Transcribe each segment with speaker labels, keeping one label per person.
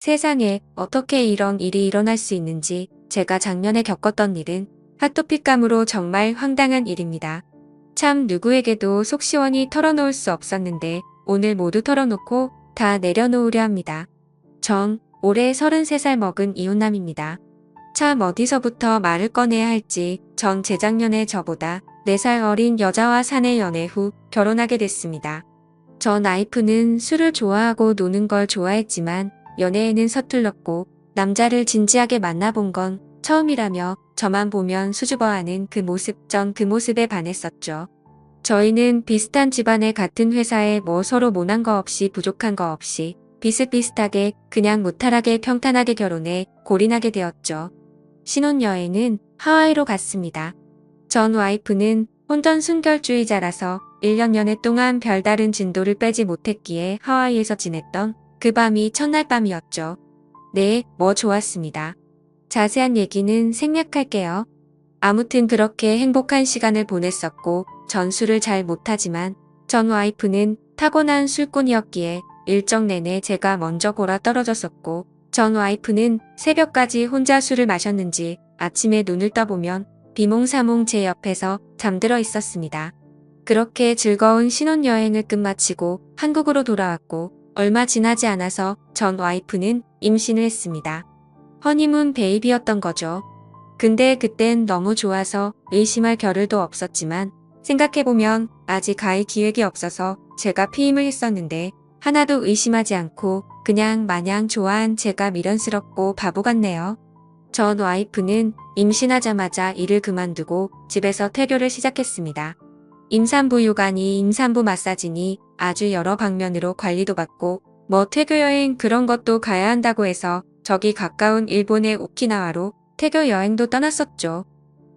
Speaker 1: 세상에 어떻게 이런 일이 일어날 수 있는지 제가 작년에 겪었던 일은 핫토픽감으로 정말 황당한 일입니다. 참 누구에게도 속 시원히 털어놓을 수 없었는데 오늘 모두 털어놓고 다 내려놓으려 합니다. 전 올해 33살 먹은 이혼남입니다. 참 어디서부터 말을 꺼내야 할지 전 재작년에 저보다 4살 어린 여자와 사내 연애 후 결혼하게 됐습니다. 전 와이프는 술을 좋아하고 노는 걸 좋아했지만 연애에는 서툴렀고 남자를 진지하게 만나본 건 처음이라며 저만 보면 수줍어하는 그 모습, 전 그 모습에 반했었죠. 저희는 비슷한 집안에 같은 회사에 뭐 서로 모난 거 없이 부족한 거 없이 비슷비슷하게 그냥 무탈하게 평탄하게 결혼해 골인하게 되었죠. 신혼여행은 하와이로 갔습니다. 전 와이프는 혼전 순결주의자라서 1년 연애 동안 별다른 진도를 빼지 못했기에 하와이에서 지냈던 그 밤이 첫날 밤이었죠. 네, 뭐 좋았습니다. 자세한 얘기는 생략할게요. 아무튼 그렇게 행복한 시간을 보냈었고 전 술을 잘 못하지만 전 와이프는 타고난 술꾼이었기에 일정 내내 제가 먼저 골아 떨어졌었고 전 와이프는 새벽까지 혼자 술을 마셨는지 아침에 눈을 떠보면 비몽사몽 제 옆에서 잠들어 있었습니다. 그렇게 즐거운 신혼여행을 끝마치고 한국으로 돌아왔고 얼마 지나지 않아서 전 와이프는 임신을 했습니다. 허니문 베이비였던 거죠. 근데 그땐 너무 좋아서 의심할 겨를도 없었지만 생각해보면 아직 가일 기획이 없어서 제가 피임을 했었는데 하나도 의심하지 않고 그냥 마냥 좋아한 제가 미련스럽고 바보 같네요. 전 와이프는 임신하자마자 일을 그만두고 집에서 태교를 시작했습니다. 임산부 육아니 임산부 마사지니 아주 여러 방면으로 관리도 받고 뭐 태교여행 그런 것도 가야 한다고 해서 저기 가까운 일본의 오키나와로 태교 여행도 떠났었죠.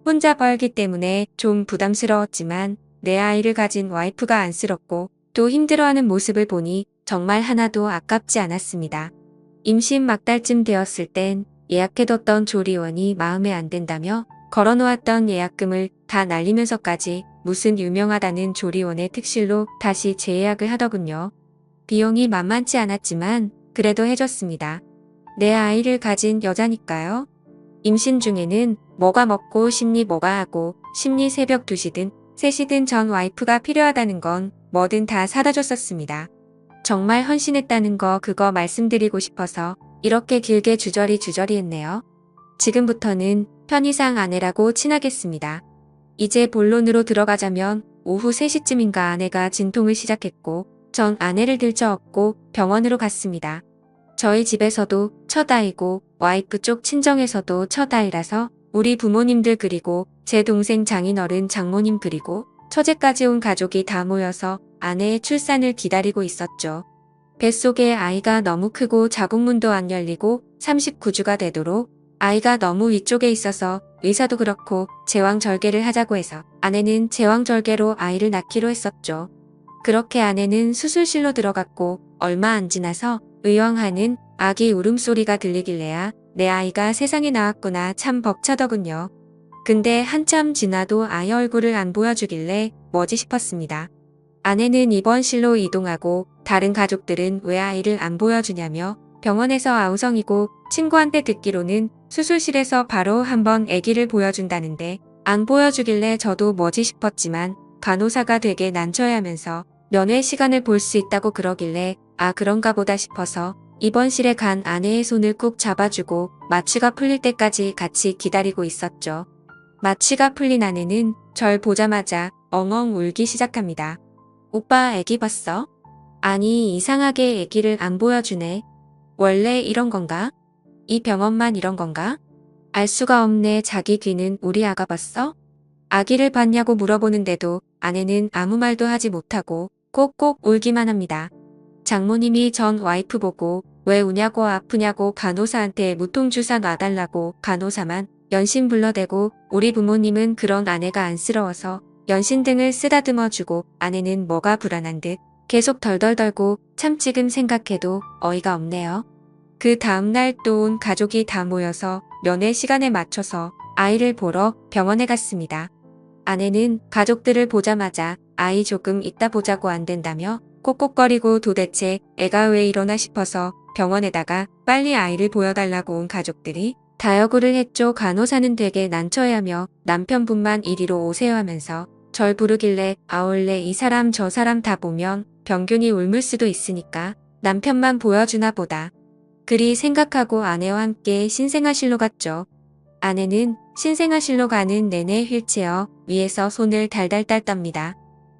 Speaker 1: 혼자 벌기 때문에 좀 부담스러웠지만 내 아이를 가진 와이프가 안쓰럽고 또 힘들어하는 모습을 보니 정말 하나도 아깝지 않았습니다. 임신 막달쯤 되었을 땐 예약해뒀던 조리원이 마음에 안 든다며 걸어놓았던 예약금을 다 날리면서까지 무슨 유명하다는 조리원의 특실로 다시 재예약을 하더군요. 비용이 만만치 않았지만 그래도 해줬습니다. 내 아이를 가진 여자니까요. 임신 중에는 뭐가 먹고 싶니 뭐가 하고 싶니 새벽 2시든 3시든 전 와이프가 필요하다는 건 뭐든 다 사다 줬었습니다. 정말 헌신했다는 거 그거 말씀드리고 싶어서 이렇게 길게 주저리 했네요. 지금부터는 편의상 아내라고 친하겠습니다. 이제 본론으로 들어가자면 오후 3시쯤인가 아내가 진통을 시작했고 전 아내를 들쳐업고 병원으로 갔습니다. 저희 집에서도 첫 아이고 와이프 쪽 친정에서도 첫 아이라서 우리 부모님들 그리고 제 동생 장인어른 장모님 그리고 처제까지 온 가족이 다 모여서 아내의 출산을 기다리고 있었죠. 뱃속에 아이가 너무 크고 자궁문도 안 열리고 39주가 되도록 아이가 너무 위쪽에 있어서 의사도 그렇고 제왕절개를 하자고 해서 아내는 제왕절개로 아이를 낳기로 했었죠. 그렇게 아내는 수술실로 들어갔고 얼마 안 지나서 의왕하는 아기 울음소리가 들리길래야 내 아이가 세상에 나왔구나 참 벅차더군요. 근데 한참 지나도 아이 얼굴을 안 보여주길래 뭐지 싶었습니다. 아내는 입원실로 이동하고 다른 가족들은 왜 아이를 안 보여주냐며 병원에서 아우성이고 친구한테 듣기로는 수술실에서 바로 한번 아기를 보여준다는데 안 보여주길래 저도 뭐지 싶었지만 간호사가 되게 난처해하면서 면회 시간을 볼 수 있다고 그러길래 아 그런가 보다 싶어서 입원실에 간 아내의 손을 꾹 잡아주고 마취가 풀릴 때까지 같이 기다리고 있었죠. 마취가 풀린 아내는 절 보자마자 엉엉 울기 시작합니다. 오빠 아기 봤어? 아니 이상하게 아기를 안 보여주네. 원래 이런 건가? 이 병원만 이런 건가? 알 수가 없네. 자기 귀는 우리 아가 봤어? 아기를 봤냐고 물어보는데도 아내는 아무 말도 하지 못하고 꼭꼭 울기만 합니다. 장모님이 전 와이프 보고 왜 우냐고 아프냐고 간호사한테 무통주사 놔달라고 간호사만 연신 불러대고 우리 부모님은 그런 아내가 안쓰러워서 연신 등을 쓰다듬어주고 아내는 뭐가 불안한 듯 계속 덜덜 떨고 참 지금 생각해도 어이가 없네요. 그 다음날 또 온 가족이 다 모여서 면회 시간에 맞춰서 아이를 보러 병원에 갔습니다. 아내는 가족들을 보자마자 아이 조금 이따 보자고 안 된다며 콕콕거리고 도대체 애가 왜 이러나 싶어서 병원에다가 빨리 아이를 보여달라고 온 가족들이 다여구를 했죠. 간호사는 되게 난처해하며 남편분만 이리로 오세요 하면서 절 부르길래 원래 이 사람 저 사람 다 보면 병균이 옮을 수도 있으니까 남편만 보여주나 보다. 그리 생각하고 아내와 함께 신생아실로 갔죠. 아내는 신생아실로 가는 내내 휠체어 위에서 손을 달달 떱답니다.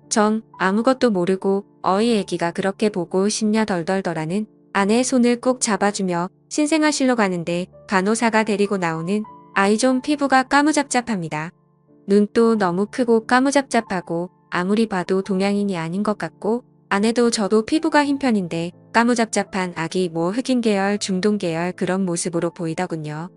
Speaker 1: 전 아무것도 모르고 어이 애기가 그렇게 보고 싶냐 덜덜덜하는 아내의 손을 꾹 잡아주며 신생아실로 가는데 간호사가 데리고 나오는 아이 좀 피부가 까무잡잡합니다. 눈도 너무 크고 까무잡잡하고 아무리 봐도 동양인이 아닌 것 같고 아내도 저도 피부가 흰 편인데 까무잡잡한 아기 뭐 흑인 계열 중동 계열 그런 모습으로 보이더군요.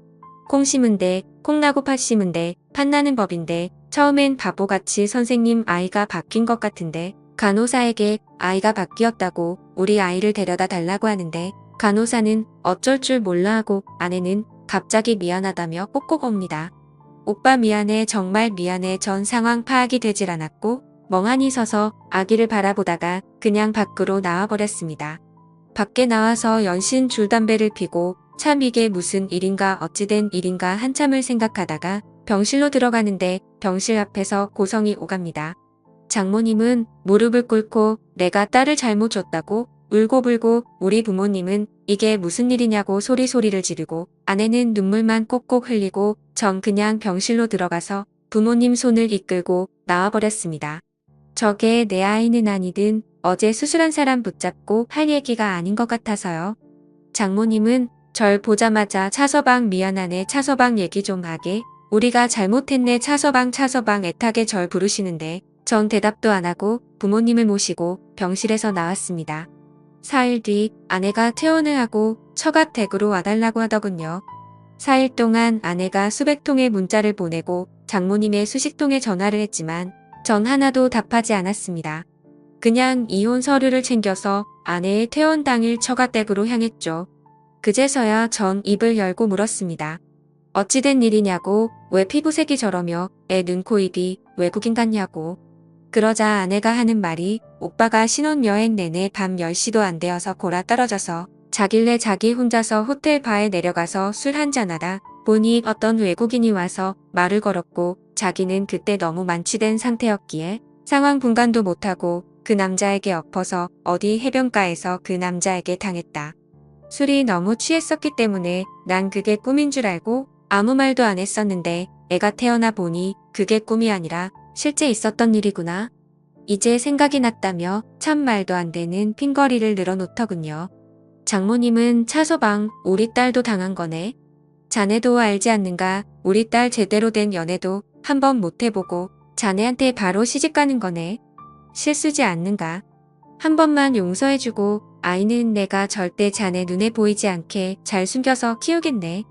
Speaker 1: 콩 심은데 콩나고 팥 심은데 팥나는 법인데 처음엔 바보같이 선생님 아이가 바뀐 것 같은데 간호사에게 아이가 바뀌었다고 우리 아이를 데려다 달라고 하는데 간호사는 어쩔 줄 몰라 하고 아내는 갑자기 미안하다며 꼭꼭 옵니다. 오빠 미안해 정말 미안해 전 상황 파악이 되질 않았고 멍하니 서서 아기를 바라보다가 그냥 밖으로 나와버렸습니다. 밖에 나와서 연신 줄담배를 피고 참 이게 무슨 일인가 어찌된 일인가 한참을 생각하다가 병실로 들어가는데 병실 앞에서 고성이 오갑니다. 장모님은 무릎을 꿇고 내가 딸을 잘못 줬다고 울고불고 우리 부모님은 이게 무슨 일이냐고 소리를 지르고 아내는 눈물만 꼭꼭 흘리고 전 그냥 병실로 들어가서 부모님 손을 이끌고 나와버렸습니다. 저게 내 아이는 아니든 어제 수술한 사람 붙잡고 할 얘기가 아닌 것 같아서요. 장모님은 절 보자마자 차서방 미안하네 차서방 얘기 좀 하게 우리가 잘못했네 차서방 애타게 절 부르시는데 전 대답도 안 하고 부모님을 모시고 병실에서 나왔습니다. 4일 뒤 아내가 퇴원을 하고 처갓댁으로 와달라고 하더군요. 4일 동안 아내가 수백 통의 문자를 보내고 장모님의 수십 통의 전화를 했지만 전 하나도 답하지 않았습니다. 그냥 이혼 서류를 챙겨서 아내의 퇴원 당일 처갓댁으로 향했죠. 그제서야 전 입을 열고 물었습니다. 어찌된 일이냐고 왜 피부색이 저러며 애 눈, 코, 입이 외국인 같냐고. 그러자 아내가 하는 말이 오빠가 신혼여행 내내 밤 10시도 안 되어서 골아 떨어져서 자길래 자기 혼자서 호텔 바에 내려가서 술 한잔하다 보니 어떤 외국인이 와서 말을 걸었고 자기는 그때 너무 만취된 상태였기에 상황 분간도 못하고 그 남자에게 엎어서 어디 해변가에서 그 남자에게 당했다. 술이 너무 취했었기 때문에 난 그게 꿈인 줄 알고 아무 말도 안 했었는데 애가 태어나 보니 그게 꿈이 아니라 실제 있었던 일이구나. 이제 생각이 났다며 참 말도 안 되는 핑거리를 늘어놓더군요. 장모님은 차서방 우리 딸도 당한 거네. 자네도 알지 않는가 우리 딸 제대로 된 연애도 한번 못 해보고 자네한테 바로 시집가는 거네. 실수지 않는가. 한 번만 용서해주고 아이는 내가 절대 자네 눈에 보이지 않게 잘 숨겨서 키우겠네.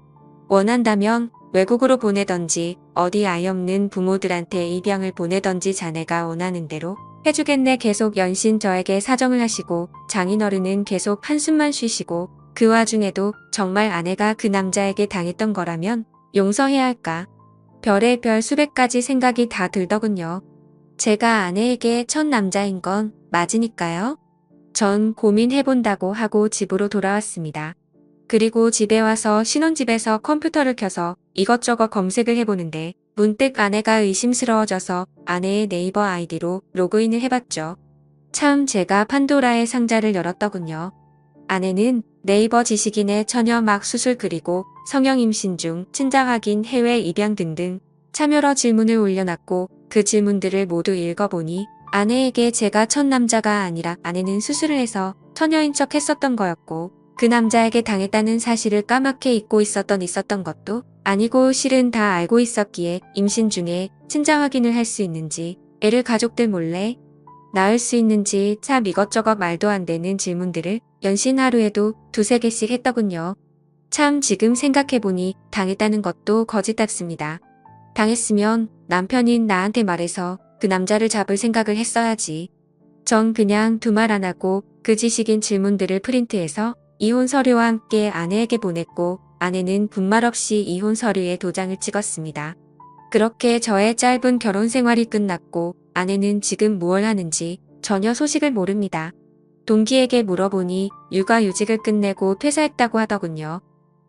Speaker 1: 원한다면 외국으로 보내던지 어디 아이 없는 부모들한테 입양을 보내던지 자네가 원하는 대로 해주겠네. 계속 연신 저에게 사정을 하시고 장인어른은 계속 한숨만 쉬시고 그 와중에도 정말 아내가 그 남자에게 당했던 거라면 용서해야 할까. 별의 별 수백 가지 생각이 다 들더군요. 제가 아내에게 첫 남자인 건 맞으니까요. 전 고민해본다고 하고 집으로 돌아왔습니다. 그리고 집에 와서 신혼집에서 컴퓨터를 켜서 이것저것 검색을 해보는데 문득 아내가 의심스러워져서 아내의 네이버 아이디로 로그인을 해봤죠. 참 제가 판도라의 상자를 열었더군요. 아내는 네이버 지식인의 처녀 막 수술 그리고 성형 임신 중 친자 확인 해외 입양 등등 참 여러 질문을 올려놨고 그 질문들을 모두 읽어보니 아내에게 제가 첫 남자가 아니라 아내는 수술을 해서 처녀인 척 했었던 거였고 그 남자에게 당했다는 사실을 까맣게 잊고 있었던 것도 아니고 실은 다 알고 있었기에 임신 중에 친자 확인을 할 수 있는지 애를 가족들 몰래 낳을 수 있는지 참 이것저것 말도 안 되는 질문들을 연신 하루에도 두세 개씩 했더군요. 참 지금 생각해보니 당했다는 것도 거짓 같습니다. 당했으면 남편인 나한테 말해서 그 남자를 잡을 생각을 했어야지. 전 그냥 두 말 안 하고 그 지식인 질문들을 프린트해서 이혼 서류와 함께 아내에게 보냈고 아내는 분말 없이 이혼 서류에 도장을 찍었습니다. 그렇게 저의 짧은 결혼 생활이 끝났고 아내는 지금 무얼 하는지 전혀 소식을 모릅니다. 동기에게 물어보니 육아휴직을 끝내고 퇴사했다고 하더군요.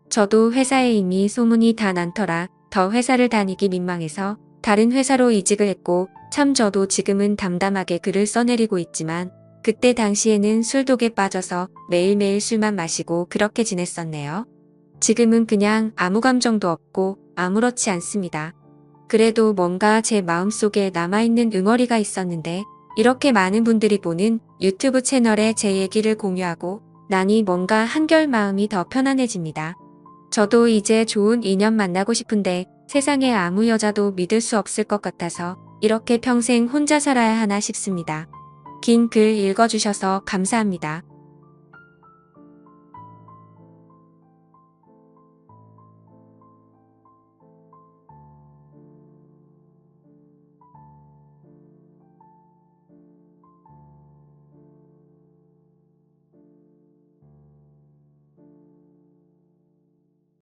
Speaker 1: 저도 회사에 이미 소문이 다 난터라 더 회사를 다니기 민망해서 다른 회사로 이직을 했고 참 저도 지금은 담담하게 글을 써내리고 있지만 그때 당시에는 술독에 빠져서 매일매일 술만 마시고 그렇게 지냈었네요. 지금은 그냥 아무 감정도 없고 아무렇지 않습니다. 그래도 뭔가 제 마음속에 남아있는 응어리가 있었는데 이렇게 많은 분들이 보는 유튜브 채널에 제 얘기를 공유하고 나니 뭔가 한결 마음이 더 편안해집니다. 저도 이제 좋은 인연 만나고 싶은데 세상에 아무 여자도 믿을 수 없을 것 같아서 이렇게 평생 혼자 살아야 하나 싶습니다. 긴 글 읽어주셔서 감사합니다.